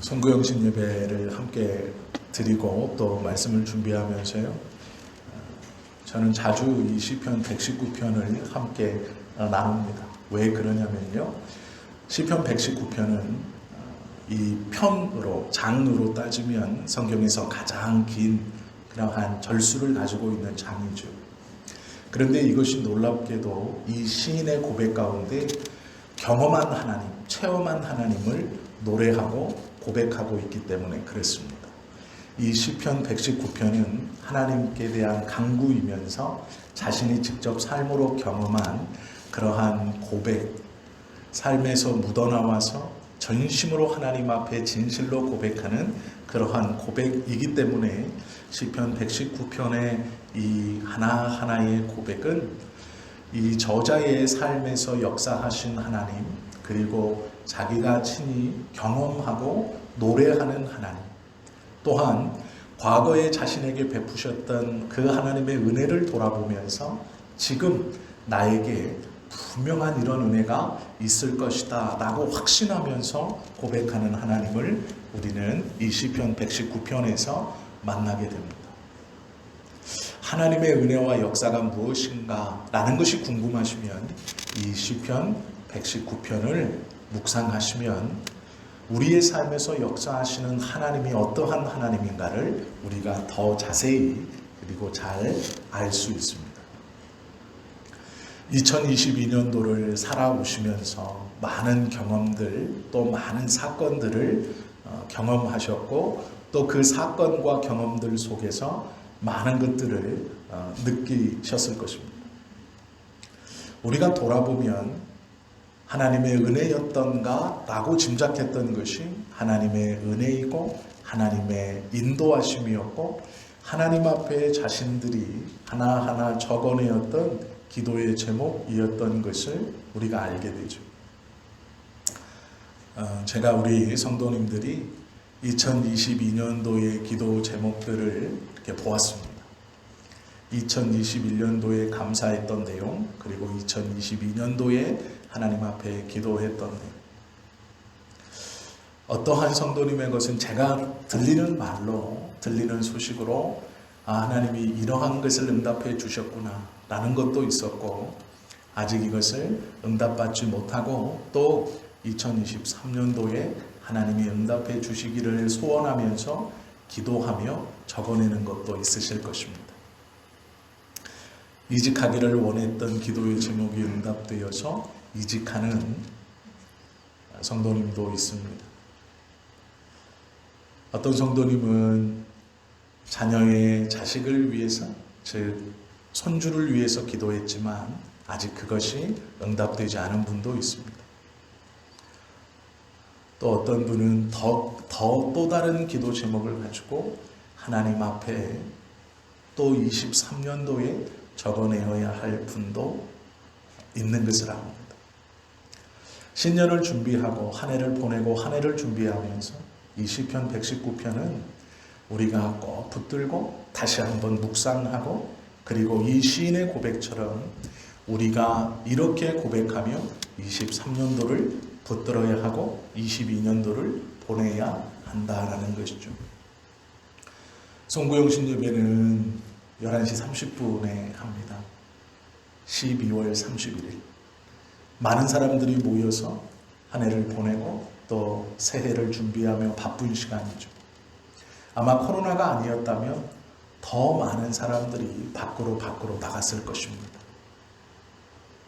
선구영신 예배를 함께 드리고 또 말씀을 준비하면서요. 저는 자주 이 시편 119편을 함께 나눕니다. 왜 그러냐면요. 시편 119편은 이 편으로 장으로 따지면 성경에서 가장 긴 그러한 절수를 가지고 있는 장이죠. 그런데 이것이 놀랍게도 이 시인의 고백 가운데 경험한 하나님, 체험한 하나님을 노래하고 고백하고 있기 때문에 그렇습니다. 이 시편 119편은 하나님께 대한 간구이면서 자신이 직접 삶으로 경험한 그러한 고백, 삶에서 묻어나와서 전심으로 하나님 앞에 진실로 고백하는 그러한 고백이기 때문에 시편 119편의 이 하나하나의 고백은 이 저자의 삶에서 역사하신 하나님, 그리고 자기가 친히 경험하고 노래하는 하나님, 또한 과거에 자신에게 베푸셨던 그 하나님의 은혜를 돌아보면서 지금 나에게 분명한 이런 은혜가 있을 것이다 라고 확신하면서 고백하는 하나님을 우리는 이 시편 119편에서 만나게 됩니다. 하나님의 은혜와 역사가 무엇인가 라는 것이 궁금하시면 이 시편 119편을 묵상하시면 우리의 삶에서 역사하시는 하나님이 어떠한 하나님인가를 우리가 더 자세히 그리고 잘 알 수 있습니다. 2022년도를 살아오시면서 많은 경험들 또 많은 사건들을 경험하셨고 또 그 사건과 경험들 속에서 많은 것들을 느끼셨을 것입니다. 우리가 돌아보면 하나님의 은혜였던가 라고 짐작했던 것이 하나님의 은혜이고 하나님의 인도하심이었고 하나님 앞에 자신들이 하나하나 적어내었던 기도의 제목이었던 것을 우리가 알게 되죠. 제가 우리 성도님들이 2022년도의 기도 제목들을 이렇게 보았습니다. 2021년도에 감사했던 내용, 그리고 2022년도에 하나님 앞에 기도했던 내용. 어떠한 성도님의 것은 제가 들리는 말로, 들리는 소식으로 하나님이 이러한 것을 응답해 주셨구나 라는 것도 있었고, 아직 이것을 응답받지 못하고 또 2023년도에 하나님이 응답해 주시기를 소원하면서 기도하며 적어내는 것도 있으실 것입니다. 이직하기를 원했던 기도의 제목이 응답되어서 이직하는 성도님도 있습니다. 어떤 성도님은 자녀의 자식을 위해서, 즉 손주를 위해서 기도했지만 아직 그것이 응답되지 않은 분도 있습니다. 또 어떤 분은 또 다른 기도 제목을 가지고 하나님 앞에 또 23년도에 적어내어야 할 분도 있는 것을 압니다. 신년을 준비하고 한 해를 보내고 한 해를 준비하면서 이 시편 119편은 우리가 꼭 붙들고 다시 한번 묵상하고 그리고 이 시인의 고백처럼 우리가 이렇게 고백하며 23년도를 붙들어야 하고 22년도를 보내야 한다라는 것이죠. 송구영신 예배는 11시 30분에 합니다. 12월 31일. 많은 사람들이 모여서 한 해를 보내고 또 새해를 준비하며 바쁜 시간이죠. 아마 코로나가 아니었다면 더 많은 사람들이 밖으로 나갔을 것입니다.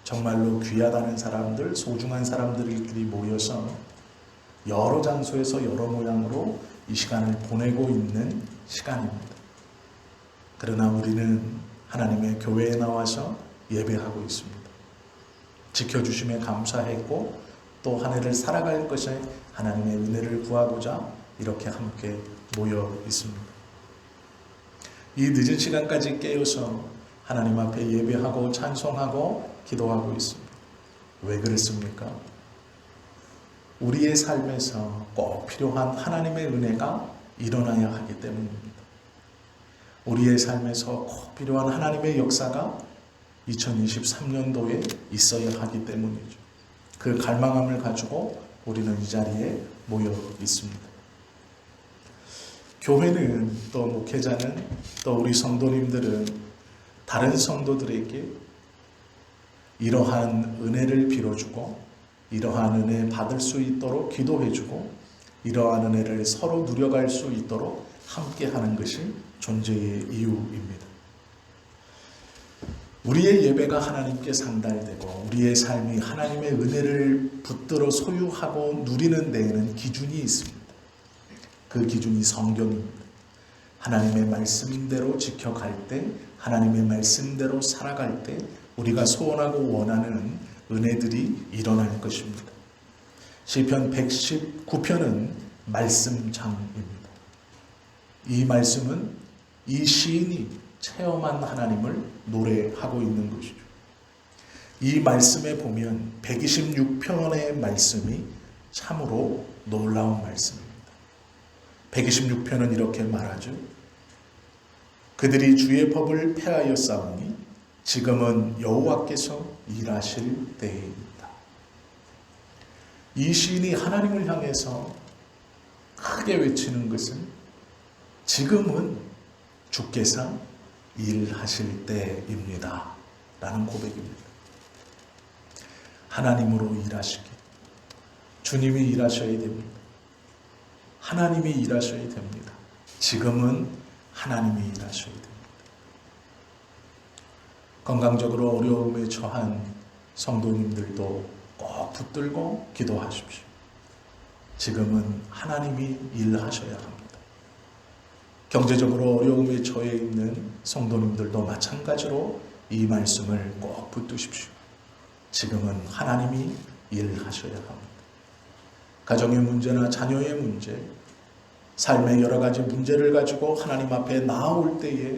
정말로 귀하다는 사람들, 소중한 사람들끼리 모여서 여러 장소에서 여러 모양으로 이 시간을 보내고 있는 시간입니다. 그러나 우리는 하나님의 교회에 나와서 예배하고 있습니다. 지켜주심에 감사했고 또 한 해를 살아갈 것에 하나님의 은혜를 구하고자 이렇게 함께 모여 있습니다. 이 늦은 시간까지 깨어서 하나님 앞에 예배하고 찬송하고 기도하고 있습니다. 왜 그렇습니까? 우리의 삶에서 꼭 필요한 하나님의 은혜가 일어나야 하기 때문입니다. 우리의 삶에서 꼭 필요한 하나님의 역사가 2023년도에 있어야 하기 때문이죠. 그 갈망함을 가지고 우리는 이 자리에 모여 있습니다. 교회는 또 목회자는 또 우리 성도님들은 다른 성도들에게 이러한 은혜를 빌어주고 이러한 은혜 받을 수 있도록 기도해주고 이러한 은혜를 서로 누려갈 수 있도록 함께하는 것이 존재의 이유입니다. 우리의 예배가 하나님께 상달되고 우리의 삶이 하나님의 은혜를 붙들어 소유하고 누리는 데에는 기준이 있습니다. 그 기준이 성경입니다. 하나님의 말씀대로 지켜갈 때, 하나님의 말씀대로 살아갈 때 우리가 소원하고 원하는 은혜들이 일어날 것입니다. 시편 119편은 말씀장입니다. 이 말씀은 이 시인이 체험한 하나님을 노래하고 있는 것이죠. 이 말씀에 보면 126편의 말씀이 참으로 놀라운 말씀입니다. 126편은 이렇게 말하죠. 그들이 주의 법을 폐하였사오니 지금은 여호와께서 일하실 때입니다. 이 시인이 하나님을 향해서 크게 외치는 것은 지금은 주께서 일하실 때입니다 라는 고백입니다. 하나님으로 일하시기, 주님이 일하셔야 됩니다. 하나님이 일하셔야 됩니다. 지금은 하나님이 일하셔야 됩니다. 건강적으로 어려움에 처한 성도님들도 꼭 붙들고 기도하십시오. 지금은 하나님이 일하셔야 합니다. 경제적으로 어려움에 처해 있는 성도님들도 마찬가지로 이 말씀을 꼭 붙드십시오. 지금은 하나님이 일하셔야 합니다. 가정의 문제나 자녀의 문제, 삶의 여러 가지 문제를 가지고 하나님 앞에 나아올 때에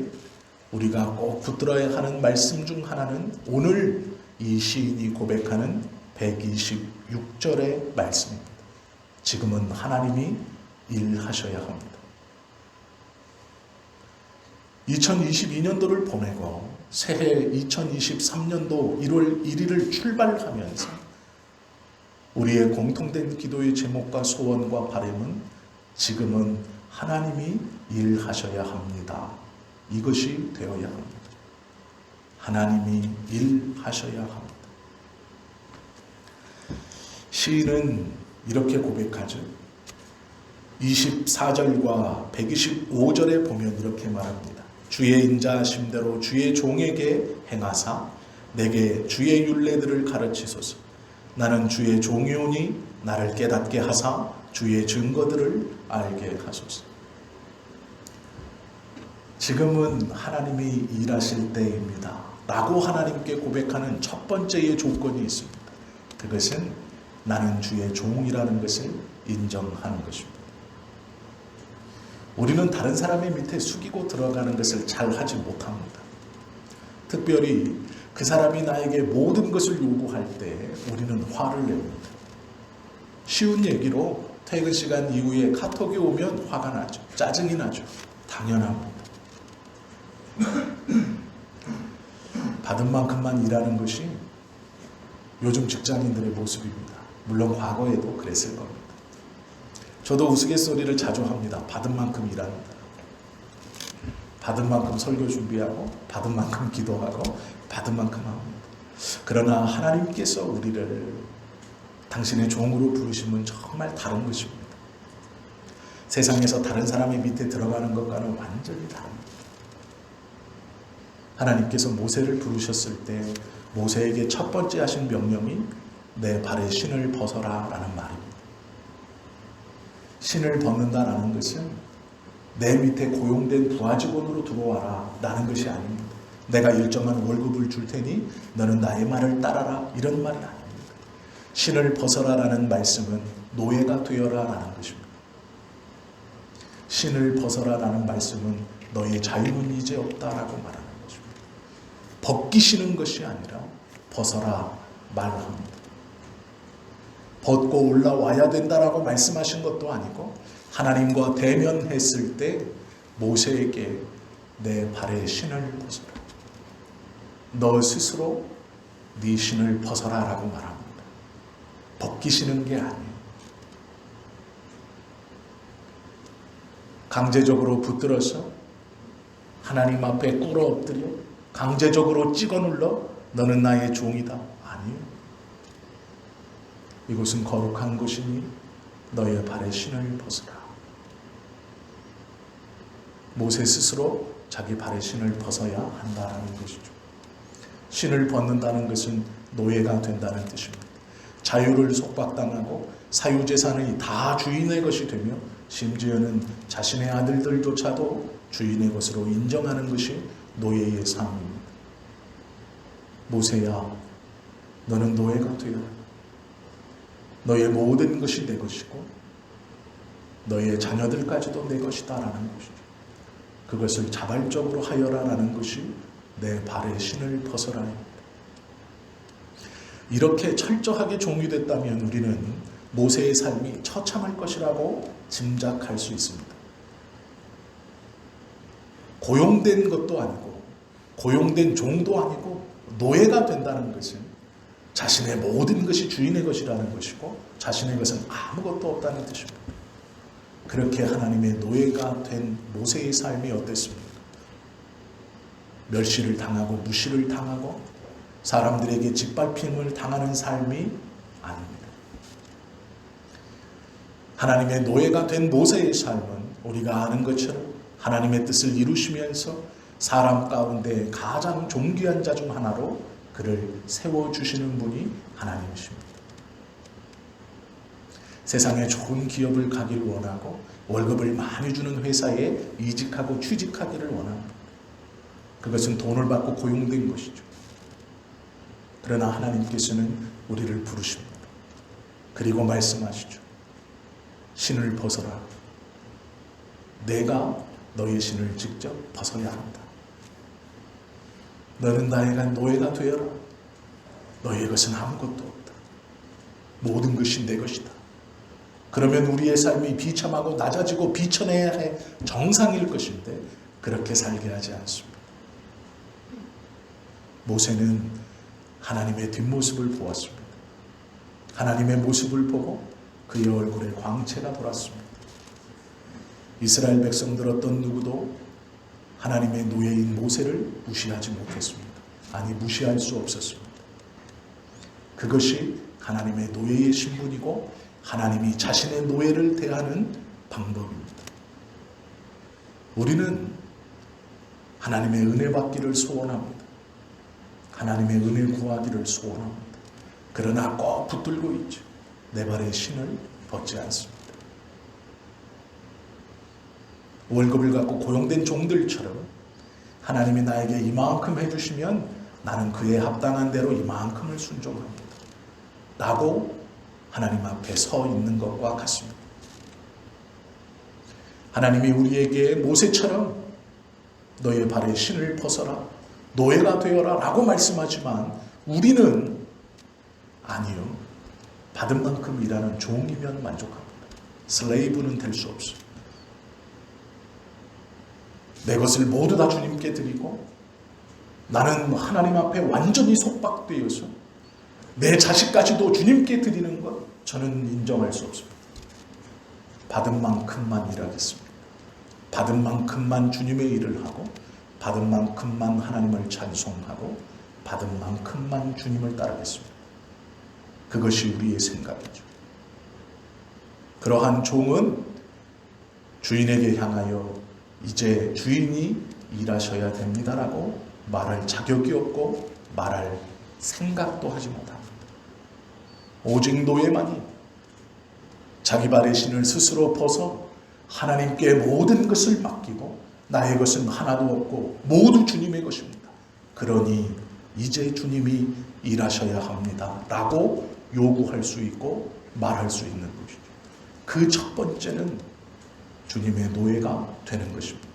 우리가 꼭 붙들어야 하는 말씀 중 하나는 오늘 이 시인이 고백하는 126절의 말씀입니다. 지금은 하나님이 일하셔야 합니다. 2022년도를 보내고 새해 2023년도 1월 1일을 출발하면서 우리의 공통된 기도의 제목과 소원과 바람은 지금은 하나님이 일하셔야 합니다. 이것이 되어야 합니다. 하나님이 일하셔야 합니다. 시인은 이렇게 고백하죠. 24절과 125절에 보면 이렇게 말합니다. 주의 인자하심대로 주의 종에게 행하사 내게 주의 율례들을 가르치소서. 나는 주의 종이오니 나를 깨닫게 하사 주의 증거들을 알게 하소서. 지금은 하나님이 일하실 때입니다 라고 하나님께 고백하는 첫 번째의 조건이 있습니다. 그것은 나는 주의 종이라는 것을 인정하는 것입니다. 우리는 다른 사람의 밑에 숙이고 들어가는 것을 잘 하지 못합니다. 특별히 그 사람이 나에게 모든 것을 요구할 때 우리는 화를 냅니다. 쉬운 얘기로 퇴근 시간 이후에 카톡이 오면 화가 나죠. 짜증이 나죠. 당연합니다. 받은 만큼만 일하는 것이 요즘 직장인들의 모습입니다. 물론 과거에도 그랬을 겁니다. 저도 우스갯소리를 자주 합니다. 받은 만큼 일합니다. 받은 만큼 설교 준비하고 받은 만큼 기도하고 받은 만큼 합니다. 그러나 하나님께서 우리를 당신의 종으로 부르심은 정말 다른 것입니다. 세상에서 다른 사람의 밑에 들어가는 것과는 완전히 다릅니다. 하나님께서 모세를 부르셨을 때 모세에게 첫 번째 하신 명령이 내 발에 신을 벗어라 라는 말입니다. 신을 벗는다라는 것은 내 밑에 고용된 부하직원으로 들어와라 라는 것이 아닙니다. 내가 일정한 월급을 줄 테니 너는 나의 말을 따라라 이런 말이 아닙니다. 신을 벗어라 라는 말씀은 노예가 되어라 라는 것입니다. 신을 벗어라 라는 말씀은 너의 자유는 이제 없다라고 말하는 것입니다. 벗기시는 것이 아니라 벗어라 말합니다. 벗고 올라와야 된다라고 말씀하신 것도 아니고 하나님과 대면했을 때 모세에게 내 발에 신을 벗어라. 너 스스로 네 신을 벗어라 라고 말합니다. 벗기시는 게 아니에요. 강제적으로 붙들어서 하나님 앞에 꿇어 엎드려 강제적으로 찍어 눌러 너는 나의 종이다. 아니요. 이곳은 거룩한 곳이니 너의 발에 신을 벗으라. 모세 스스로 자기 발에 신을 벗어야 한다는 것이죠. 신을 벗는다는 것은 노예가 된다는 뜻입니다. 자유를 속박당하고 사유재산이 다 주인의 것이 되며 심지어는 자신의 아들들조차도 주인의 것으로 인정하는 것이 노예의 삶입니다. 모세야, 너는 노예가 되어라. 너의 모든 것이 내 것이고 너의 자녀들까지도 내 것이다 라는 것이죠. 그것을 자발적으로 하여라 라는 것이 내 발에 신을 벗어라 합니다. 이렇게 철저하게 종유됐다면 우리는 모세의 삶이 처참할 것이라고 짐작할 수 있습니다. 고용된 것도 아니고 고용된 종도 아니고 노예가 된다는 것은 자신의 모든 것이 주인의 것이라는 것이고 자신의 것은 아무것도 없다는 뜻입니다. 그렇게 하나님의 노예가 된 모세의 삶이 어땠습니까? 멸시를 당하고 무시를 당하고 사람들에게 짓밟힘을 당하는 삶이 아닙니다. 하나님의 노예가 된 모세의 삶은 우리가 아는 것처럼 하나님의 뜻을 이루시면서 사람 가운데 가장 존귀한 자 중 하나로 그를 세워주시는 분이 하나님이십니다. 세상에 좋은 기업을 가기를 원하고 월급을 많이 주는 회사에 이직하고 취직하기를 원합니다. 그것은 돈을 받고 고용된 것이죠. 그러나 하나님께서는 우리를 부르십니다. 그리고 말씀하시죠. 신을 벗어라. 내가 너의 신을 직접 벗어야 한다. 너는 나에게 노예가 되어라. 너의 것은 아무것도 없다. 모든 것이 내 것이다. 그러면 우리의 삶이 비참하고 낮아지고 비천해야 할 정상일 것인데 그렇게 살게 하지 않습니다. 모세는 하나님의 뒷모습을 보았습니다. 하나님의 모습을 보고 그의 얼굴에 광채가 돌았습니다. 이스라엘 백성들 어떤 누구도 하나님의 노예인 모세를 무시하지 못했습니다. 아니, 무시할 수 없었습니다. 그것이 하나님의 노예의 신분이고 하나님이 자신의 노예를 대하는 방법입니다. 우리는 하나님의 은혜 받기를 소원합니다. 하나님의 은혜 구하기를 소원합니다. 그러나 꼭 붙들고 있죠. 내 발에 신을 벗지 않습니다. 월급을 갖고 고용된 종들처럼 하나님이 나에게 이만큼 해주시면 나는 그에 합당한 대로 이만큼을 순종합니다. 라고 하나님 앞에 서 있는 것과 같습니다. 하나님이 우리에게 모세처럼 너의 발에 신을 벗어라, 노예가 되어라 라고 말씀하지만 우리는 아니요. 받은 만큼 일하는 종이면 만족합니다. 슬레이브는 될 수 없습니다. 내 것을 모두 다 주님께 드리고 나는 하나님 앞에 완전히 속박되어서 내 자식까지도 주님께 드리는 것 저는 인정할 수 없습니다. 받은 만큼만 일하겠습니다. 받은 만큼만 주님의 일을 하고 받은 만큼만 하나님을 찬송하고 받은 만큼만 주님을 따르겠습니다. 그것이 우리의 생각이죠. 그러한 종은 주인에게 향하여 이제 주인이 일하셔야 됩니다라고 말할 자격이 없고 말할 생각도 하지 못합니다. 오직 노예만이 자기 발의 신을 스스로 벗어 하나님께 모든 것을 맡기고 나의 것은 하나도 없고 모두 주님의 것입니다. 그러니 이제 주님이 일하셔야 합니다 라고 요구할 수 있고 말할 수 있는 것이죠. 그 첫 번째는 주님의 노예가 되는 것입니다.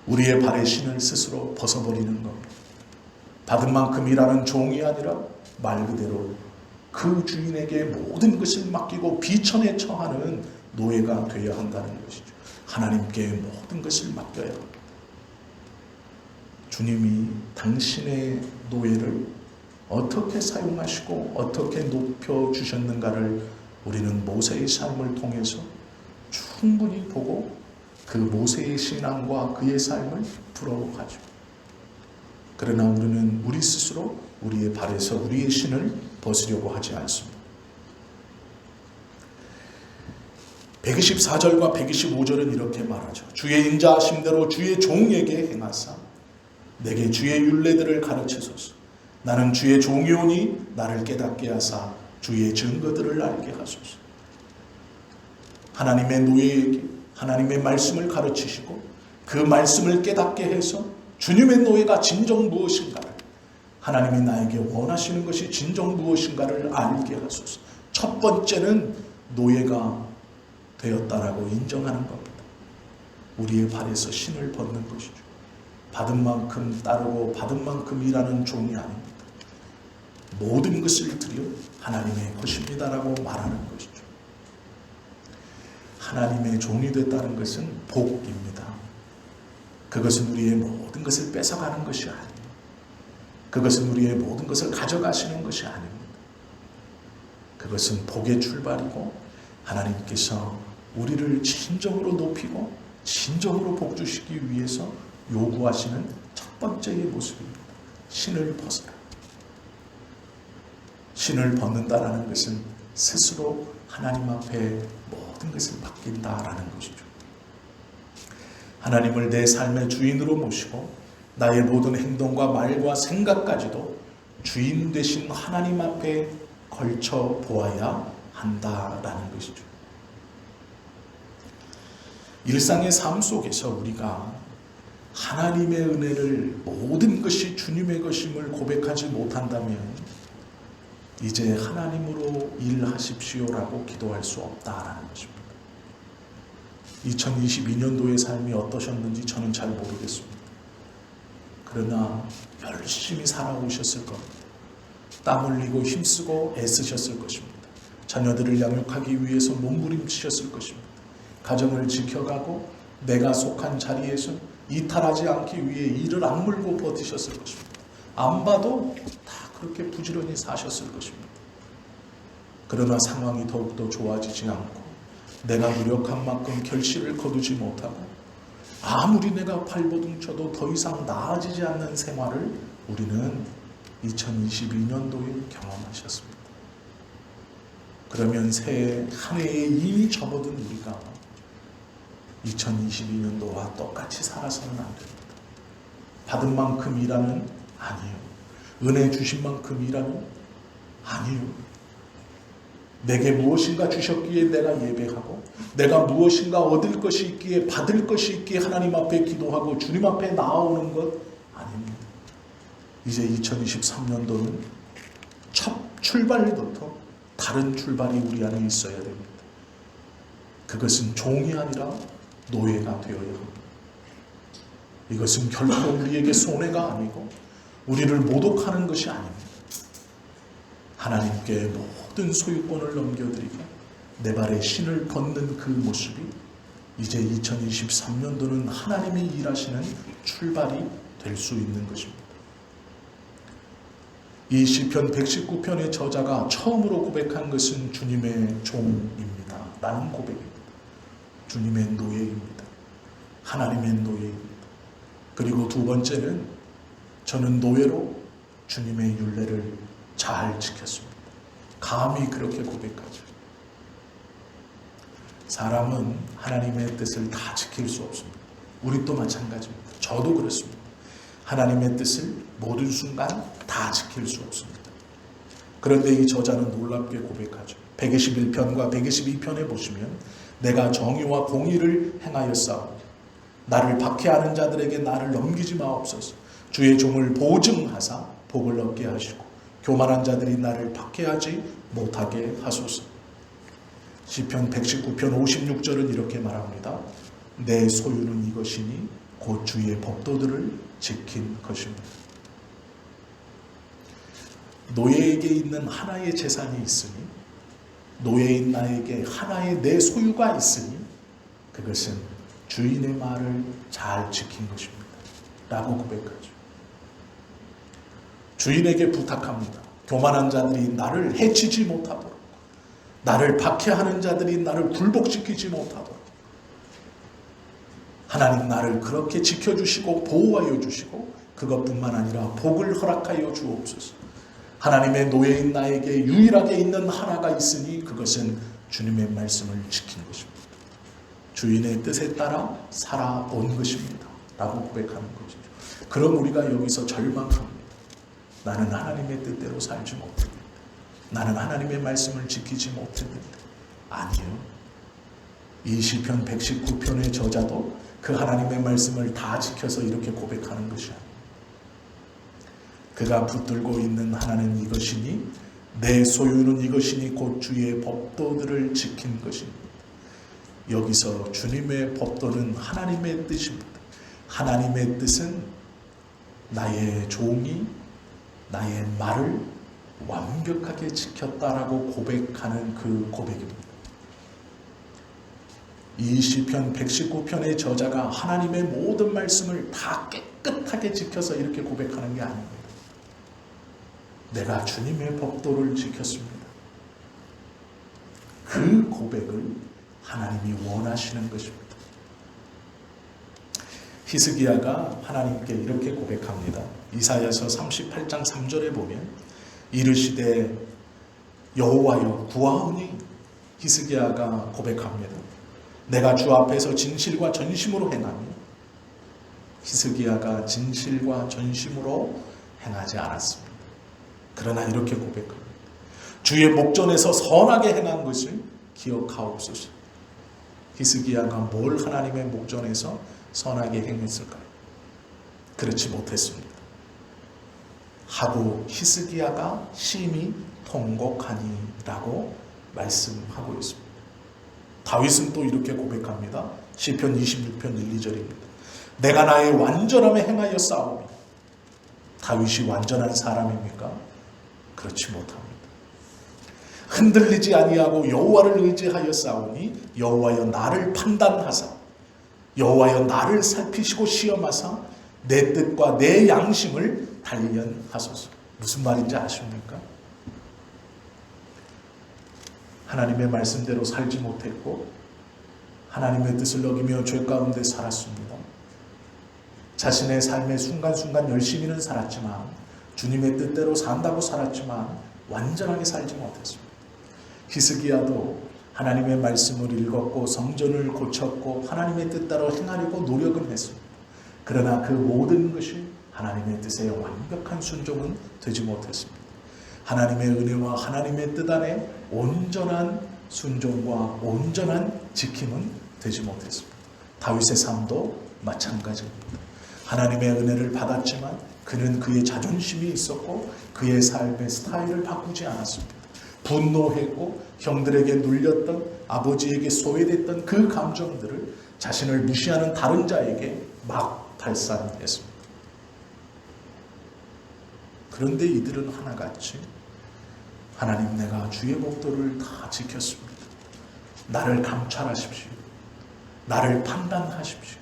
우리의 발의 신을 스스로 벗어버리는 겁니다. 받은 만큼 일하는 종이 아니라 말 그대로 그 주인에게 모든 것을 맡기고 비천에 처하는 노예가 되어야 한다는 것이죠. 하나님께 모든 것을 맡겨야 합니다. 주님이 당신의 노예를 어떻게 사용하시고 어떻게 높여주셨는가를 우리는 모세의 삶을 통해서 충분히 보고 그 모세의 신앙과 그의 삶을 부러워하죠. 그러나 우리는 우리 스스로 우리의 발에서 우리의 신을 벗으려고 하지 않습니다. 124절과 125절은 이렇게 말하죠. 주의 인자하심대로 주의 종에게 행하사 내게 주의 율례들을 가르치소서. 나는 주의 종이오니 나를 깨닫게 하사 주의 증거들을 알게 하소서. 하나님의 노예에게 하나님의 말씀을 가르치시고 그 말씀을 깨닫게 해서 주님의 노예가 진정 무엇인가를, 하나님이 나에게 원하시는 것이 진정 무엇인가를 알게 하소서. 첫 번째는 노예가 되었다라고 인정하는 겁니다. 우리의 발에서 신을 벗는 것이죠. 받은 만큼 따르고 받은 만큼 일하는 종이 아닙니다. 모든 것을 드려 하나님의 것입니다라고 말하는 것이죠. 하나님의 종이 됐다는 것은 복입니다. 그것은 우리의 모든 것을 뺏어가는 것이 아닙니다. 그것은 우리의 모든 것을 가져가시는 것이 아닙니다. 그것은 복의 출발이고 하나님께서 우리를 진정으로 높이고 진정으로 복주시기 위해서 요구하시는 첫 번째의 모습입니다. 신을 벗어라. 신을 벗는다라는 것은 스스로 하나님 앞에 모든 것을 맡긴다라는 것이죠. 하나님을 내 삶의 주인으로 모시고 나의 모든 행동과 말과 생각까지도 주인 되신 하나님 앞에 걸쳐 보아야 한다라는 것이죠. 일상의 삶 속에서 우리가 하나님의 은혜를 모든 것이 주님의 것임을 고백하지 못한다면 이제 하나님으로 일하십시오라고 기도할 수 없다라는 것입니다. 2022년도의 삶이 어떠셨는지 저는 잘 모르겠습니다. 그러나 열심히 살아오셨을 겁니다. 땀 흘리고 힘쓰고 애쓰셨을 것입니다. 자녀들을 양육하기 위해서 몸부림치셨을 것입니다. 가정을 지켜가고 내가 속한 자리에서 이탈하지 않기 위해 이를 악물고 버티셨을 것입니다. 안 봐도 다 그렇게 부지런히 사셨을 것입니다. 그러나 상황이 더욱더 좋아지지 않고 내가 노력한 만큼 결실을 거두지 못하고 아무리 내가 발버둥쳐도 더 이상 나아지지 않는 생활을 우리는 2022년도에 경험하셨습니다. 그러면 새해 한 해에 이미 접어든 우리가 2022년도와 똑같이 살아서는 안 됩니다. 받은 만큼 일하는 아니요. 은혜 주신 만큼 일하는 아니요. 내게 무엇인가 주셨기에 내가 예배하고 내가 무엇인가 얻을 것이 있기에 받을 것이 있기에 하나님 앞에 기도하고 주님 앞에 나아오는 것 아닙니다. 이제 2023년도는 첫 출발부터 다른 출발이 우리 안에 있어야 됩니다. 그것은 종이 아니라 노예가 되어야 합니다. 이것은 결코 우리에게 손해가 아니고 우리를 모독하는 것이 아닙니다. 하나님께 모든 소유권을 넘겨드리고 내 발에 신을 벗는 그 모습이 이제 2023년도는 하나님이 일하시는 출발이 될 수 있는 것입니다. 이 시편 119편의 저자가 처음으로 고백한 것은 주님의 종입니다. 라는 고백입니다. 주님의 노예입니다. 하나님의 노예입니다. 그리고 두 번째는 저는 노예로 주님의 율례를 잘 지켰습니다. 감히 그렇게 고백하죠. 사람은 하나님의 뜻을 다 지킬 수 없습니다. 우리도 마찬가지입니다. 저도 그렇습니다. 하나님의 뜻을 모든 순간 다 지킬 수 없습니다. 그런데 이 저자는 놀랍게 고백하죠. 121편과 122편에 보시면 내가 정의와 공의를 행하였사오니 나를 박해하는 자들에게 나를 넘기지 마옵소서. 주의 종을 보증하사 복을 얻게 하시고 교만한 자들이 나를 박해하지 못하게 하소서. 시편 119편 56절은 이렇게 말합니다. 내 소유는 이것이니 곧 주의 법도들을 지킨 것입니다. 노예에게 있는 하나의 재산이 있으니 노예인 나에게 하나의 내 소유가 있으니 그것은 주인의 말을 잘 지킨 것입니다. 라고 고백하죠. 주인에게 부탁합니다. 교만한 자들이 나를 해치지 못하도록, 나를 박해하는 자들이 나를 굴복시키지 못하도록, 하나님 나를 그렇게 지켜주시고 보호하여 주시고 그것뿐만 아니라 복을 허락하여 주옵소서. 하나님의 노예인 나에게 유일하게 있는 하나가 있으니 그것은 주님의 말씀을 지키는 것입니다. 주인의 뜻에 따라 살아온 것입니다. 라고 고백하는 것이죠. 그럼 우리가 여기서 절망합니다. 나는 하나님의 뜻대로 살지 못했는데, 나는 하나님의 말씀을 지키지 못했는데. 아니요. 이 시편 119편의 저자도 그 하나님의 말씀을 다 지켜서 이렇게 고백하는 것이 아니에요. 그가 붙들고 있는 하나는 이것이니 내 소유는 이것이니 곧 주의 법도들을 지킨 것입니다. 여기서 주님의 법도는 하나님의 뜻입니다. 하나님의 뜻은 나의 종이 나의 말을 완벽하게 지켰다라고 고백하는 그 고백입니다. 이 시편 119편의 저자가 하나님의 모든 말씀을 다 깨끗하게 지켜서 이렇게 고백하는 게 아닙니다. 내가 주님의 법도를 지켰습니다. 그 고백을 하나님이 원하시는 것입니다. 히스기야가 하나님께 이렇게 고백합니다. 이사야서 38장 3절에 보면 이르시되 여호와여 구하오니, 히스기야가 고백합니다. 내가 주 앞에서 진실과 전심으로 행하며, 히스기야가 진실과 전심으로 행하지 않았습니다. 그러나 이렇게 고백합니다. 주의 목전에서 선하게 행한 것을 기억하옵소서. 히스기야가 뭘 하나님의 목전에서 선하게 행했을까요? 그렇지 못했습니다. 하고 히스기야가 심히 통곡하니라고 말씀하고 있습니다. 다윗은 또 이렇게 고백합니다. 시편 26편 1, 2절입니다. 내가 나의 완전함에 행하여 싸우며. 다윗이 완전한 사람입니까? 그렇지 못합니다. 흔들리지 아니하고 여호와를 의지하여 싸우니 여호와여 나를 판단하사, 여호와여 나를 살피시고 시험하사 내 뜻과 내 양심을 단련하소서. 무슨 말인지 아십니까? 하나님의 말씀대로 살지 못했고 하나님의 뜻을 어기며 죄 가운데 살았습니다. 자신의 삶의 순간순간 열심히는 살았지만, 주님의 뜻대로 산다고 살았지만 완전하게 살지 못했습니다. 히스기야도 하나님의 말씀을 읽었고 성전을 고쳤고 하나님의 뜻대로 행하려고 노력은 했습니다. 그러나 그 모든 것이 하나님의 뜻에 완벽한 순종은 되지 못했습니다. 하나님의 은혜와 하나님의 뜻 안에 온전한 순종과 온전한 지킴은 되지 못했습니다. 다윗의 삶도 마찬가지입니다. 하나님의 은혜를 받았지만 그는 그의 자존심이 있었고 그의 삶의 스타일을 바꾸지 않았습니다. 분노했고 형들에게 눌렸던, 아버지에게 소외됐던 그 감정들을 자신을 무시하는 다른 자에게 막 발산했습니다. 그런데 이들은 하나같이 하나님, 내가 주의 법도를 다 지켰습니다. 나를 감찰하십시오. 나를 판단하십시오.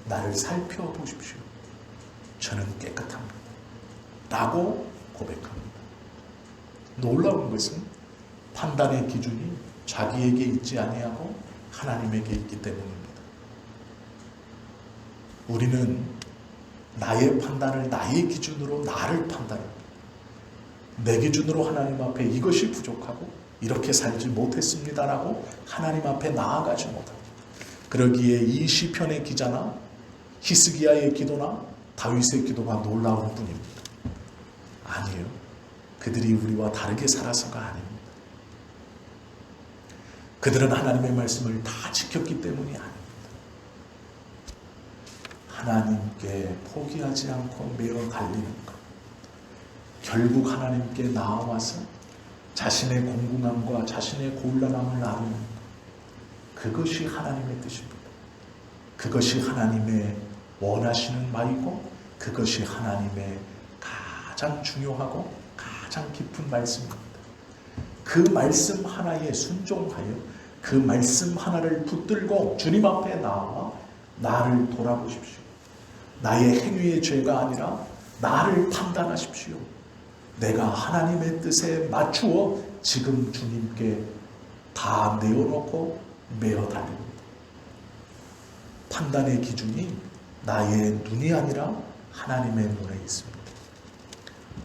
나를 살펴보십시오. 저는 깨끗합니다. 라고 고백합니다. 놀라운 것은 판단의 기준이 자기에게 있지 아니하고 하나님에게 있기 때문입니다. 우리는 나의 판단을 나의 기준으로 나를 판단합니다. 내 기준으로 하나님 앞에 이것이 부족하고 이렇게 살지 못했습니다라고 하나님 앞에 나아가지 못합니다. 그러기에 이 시편의 기자나 히스기야의 기도나 다윗의 기도가 놀라운 뿐입니다. 아니에요. 그들이 우리와 다르게 살아서가 아닙니다. 그들은 하나님의 말씀을 다 지켰기 때문이 아닙니다. 하나님께 포기하지 않고 매어 달리는 것. 결국 하나님께 나와서 자신의 공공함과 자신의 곤란함을 나누는 것. 그것이 하나님의 뜻입니다. 그것이 하나님의 원하시는 바이고 그것이 하나님의 가장 중요하고 가장 깊은 말씀입니다. 그 말씀 하나에 순종하여 그 말씀 하나를 붙들고 주님 앞에 나와 나를 돌아보십시오. 나의 행위의 죄가 아니라 나를 판단하십시오. 내가 하나님의 뜻에 맞추어 지금 주님께 다 내어놓고 매어 달립니다. 판단의 기준이 나의 눈이 아니라 하나님의 눈에 있습니다.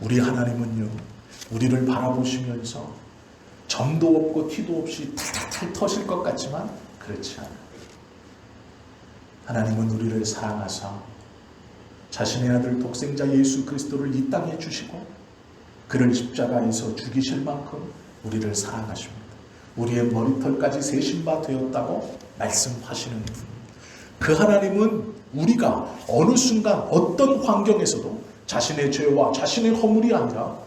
우리 하나님은요, 우리를 바라보시면서 점도 없고 티도 없이 탈탈탈 터실 것 같지만 그렇지 않아요. 하나님은 우리를 사랑하사 자신의 아들 독생자 예수 그리스도를 이 땅에 주시고 그를 십자가에서 죽이실 만큼 우리를 사랑하십니다. 우리의 머리털까지 세신 바 되었다고 말씀하시는 분. 그 하나님은 우리가 어느 순간 어떤 환경에서도 자신의 죄와 자신의 허물이 아니라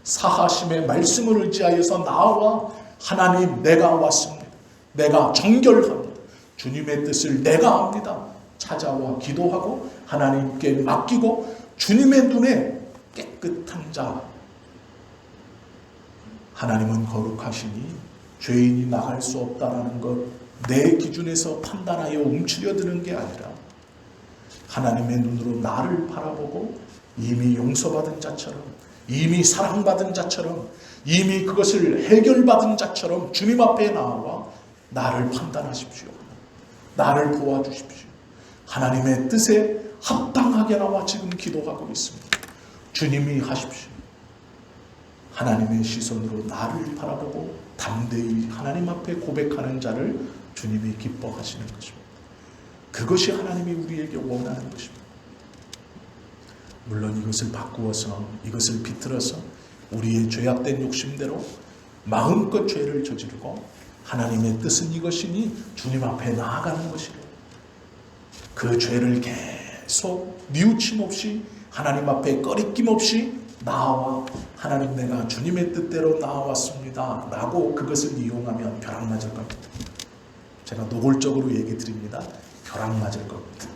사하심의 말씀을 의지하여서 나와 하나님 내가 왔습니다. 내가 정결합니다. 주님의 뜻을 내가 합니다. 찾아와 기도하고 하나님께 맡기고 주님의 눈에 깨끗한 자. 하나님은 거룩하시니 죄인이 나갈 수 없다라는 것 내 기준에서 판단하여 움츠려드는 게 아니라 하나님의 눈으로 나를 바라보고 이미 용서받은 자처럼 이미 사랑받은 자처럼 이미 그것을 해결받은 자처럼 주님 앞에 나와 나를 판단하십시오. 나를 도와주십시오. 하나님의 뜻에 합당하게 나와 지금 기도하고 있습니다. 주님이 하십시오. 하나님의 시선으로 나를 바라보고 담대히 하나님 앞에 고백하는 자를 주님이 기뻐하시는 것입니다. 그것이 하나님이 우리에게 원하는 것입니다. 물론 이것을 바꾸어서 이것을 비틀어서 우리의 죄악된 욕심대로 마음껏 죄를 저지르고 하나님의 뜻은 이것이니 주님 앞에 나아가는 것이래. 그 죄를 계속 뉘우침 없이 하나님 앞에 꺼리낌 없이 나와 하나님 내가 주님의 뜻대로 나아왔습니다 라고 그것을 이용하면 벼락 맞을 겁니다. 제가 노골적으로 얘기 드립니다. 벼락 맞을 겁니다.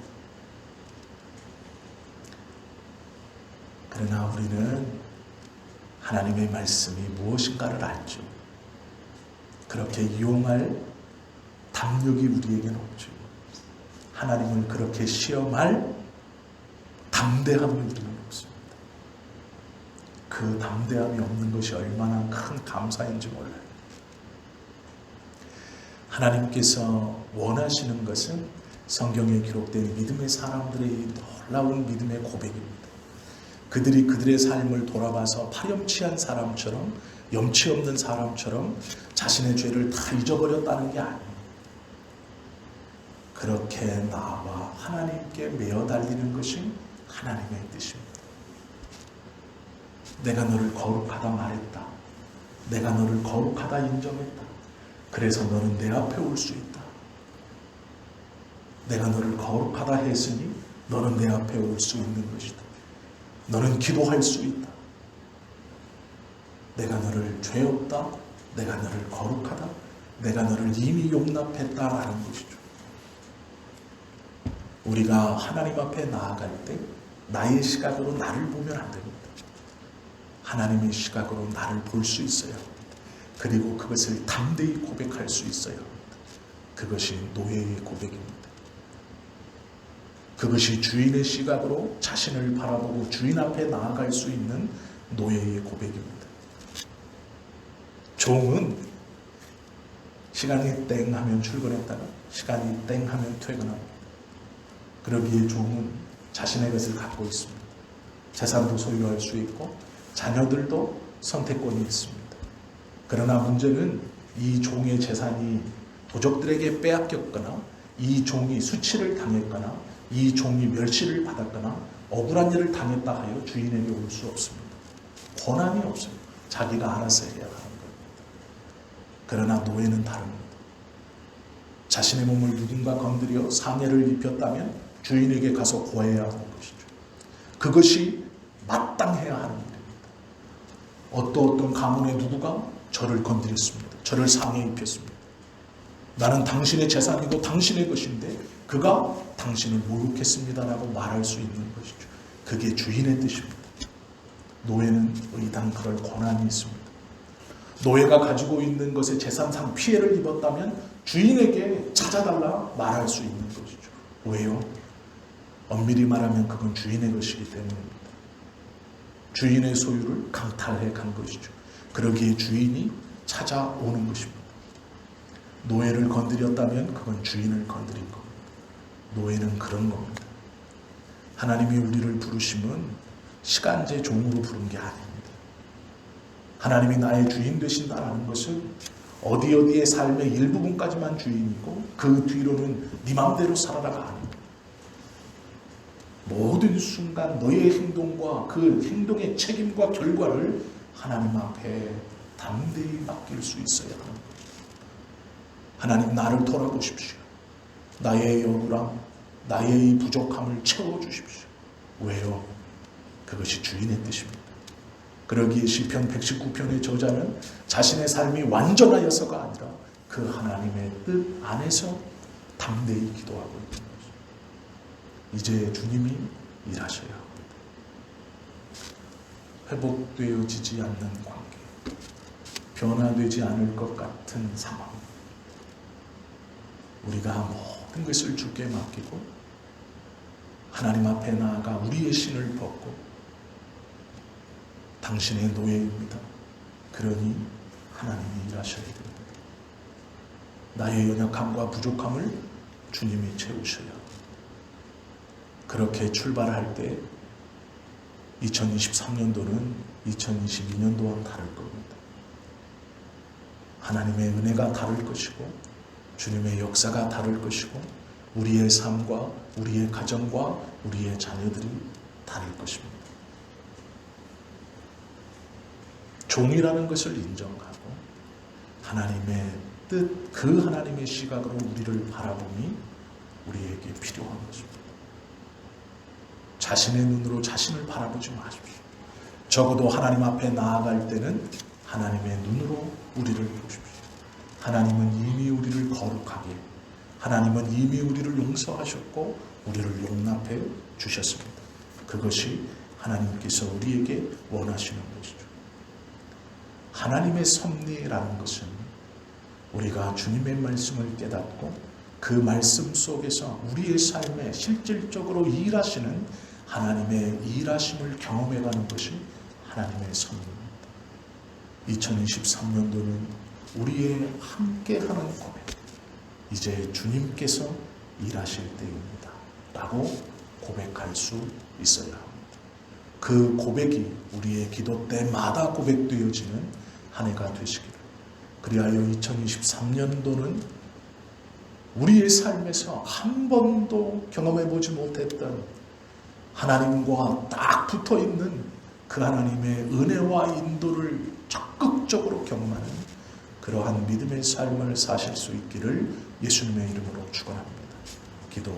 그러나 우리는 하나님의 말씀이 무엇인가를 알죠. 그렇게 이용할 담력이 우리에게는 없죠. 하나님을 그렇게 시험할 담대함이 우리는 없습니다. 그 담대함이 없는 것이 얼마나 큰 감사인지 몰라요. 하나님께서 원하시는 것은 성경에 기록된 믿음의 사람들의 놀라운 믿음의 고백입니다. 그들이 그들의 삶을 돌아봐서 파렴치한 사람처럼 염치 없는 사람처럼 자신의 죄를 다 잊어버렸다는 게 아니에요. 그렇게 나와 하나님께 매어 달리는 것이 하나님의 뜻입니다. 내가 너를 거룩하다 말했다. 내가 너를 거룩하다 인정했다. 그래서 너는 내 앞에 올 수 있다. 내가 너를 거룩하다 했으니 너는 내 앞에 올 수 있는 것이다. 너는 기도할 수 있다. 내가 너를 죄 없다. 내가 너를 거룩하다. 내가 너를 이미 용납했다라는 것이죠. 우리가 하나님 앞에 나아갈 때 나의 시각으로 나를 보면 안 됩니다. 하나님의 시각으로 나를 볼 수 있어야 합니다. 그리고 그것을 담대히 고백할 수 있어야 합니다. 그것이 노예의 고백입니다. 그것이 주인의 시각으로 자신을 바라보고 주인 앞에 나아갈 수 있는 노예의 고백입니다. 종은 시간이 땡 하면 출근했다가 시간이 땡 하면 퇴근합니다. 그러기에 종은 자신의 것을 갖고 있습니다. 재산도 소유할 수 있고 자녀들도 선택권이 있습니다. 그러나 문제는 이 종의 재산이 도적들에게 빼앗겼거나 이 종이 수치를 당했거나 이 종이 멸시를 받았거나 억울한 일을 당했다 하여 주인에게 올 수 없습니다. 권한이 없습니다. 자기가 알아서 해야 하는 겁니다. 그러나 노예는 다릅니다. 자신의 몸을 누군가 건드려 상해를 입혔다면 주인에게 가서 고해야 하는 것이죠. 그것이 마땅해야 하는 일입니다. 어떤 가문의 누구가 저를 건드렸습니다. 저를 상해 입혔습니다. 나는 당신의 재산이고 당신의 것인데 그가 당신을 모욕했습니다라고 말할 수 있는 것이죠. 그게 주인의 뜻입니다. 노예는 의당 그럴 권한이 있습니다. 노예가 가지고 있는 것에 재산상 피해를 입었다면 주인에게 찾아달라 말할 수 있는 것이죠. 왜요? 엄밀히 말하면 그건 주인의 것이기 때문입니다. 주인의 소유를 강탈해 간 것이죠. 그러기에 주인이 찾아오는 것입니다. 노예를 건드렸다면 그건 주인을 건드린 겁니다. 노예는 그런 겁니다. 하나님이 우리를 부르심은 시간제 종으로 부른 게 아닙니다. 하나님이 나의 주인 되신다는 것은 어디의 삶의 일부분까지만 주인이고 그 뒤로는 네 마음대로 살아라가 아닙니다. 모든 순간 너의 행동과 그 행동의 책임과 결과를 하나님 앞에 담대히 맡길 수 있어야 합니다. 하나님, 나를 돌아보십시오. 나의 억울함, 나의 부족함을 채워주십시오. 왜요? 그것이 주인의 뜻입니다. 그러기에 시편 119편의 저자는 자신의 삶이 완전하여서가 아니라 그 하나님의 뜻 안에서 담대히 기도하고 있는 것입니다. 이제 주님이 일하셔야 합니다. 회복되어지지 않는 관계, 변화되지 않을 것 같은 상황, 우리가 모든 것을 주께 맡기고 하나님 앞에 나아가 우리의 신을 벗고 당신의 노예입니다. 그러니 하나님이 일하셔야 됩니다. 나의 연약함과 부족함을 주님이 채우셔야 합니다. 그렇게 출발할 때 2023년도는 2022년도와 다를 겁니다. 하나님의 은혜가 다를 것이고 주님의 역사가 다를 것이고 우리의 삶과 우리의 가정과 우리의 자녀들이 다를 것입니다. 종이라는 것을 인정하고 하나님의 뜻, 그 하나님의 시각으로 우리를 바라봄이 우리에게 필요한 것입니다. 자신의 눈으로 자신을 바라보지 마십시오. 적어도 하나님 앞에 나아갈 때는 하나님의 눈으로 우리를 보십시오. 하나님은 이미 우리를 거룩하게, 하나님은 이미 우리를 용서하셨고 우리를 용납해 주셨습니다. 그것이 하나님께서 우리에게 원하시는 것이죠. 하나님의 섭리라는 것은 우리가 주님의 말씀을 깨닫고 그 말씀 속에서 우리의 삶에 실질적으로 일하시는 하나님의 일하심을 경험해가는 것이 하나님의 섭리입니다. 2023년도는 우리의 함께하는 고백, 이제 주님께서 일하실 때입니다 라고 고백할 수 있어야 합니다. 그 고백이 우리의 기도 때마다 고백되어지는 한 해가 되시기를, 그리하여 2023년도는 우리의 삶에서 한 번도 경험해보지 못했던 하나님과 딱 붙어있는 그 하나님의 은혜와 인도를 적극적으로 경험하는 그러한 믿음의 삶을 사실 수 있기를 예수님의 이름으로 축원합니다. 기도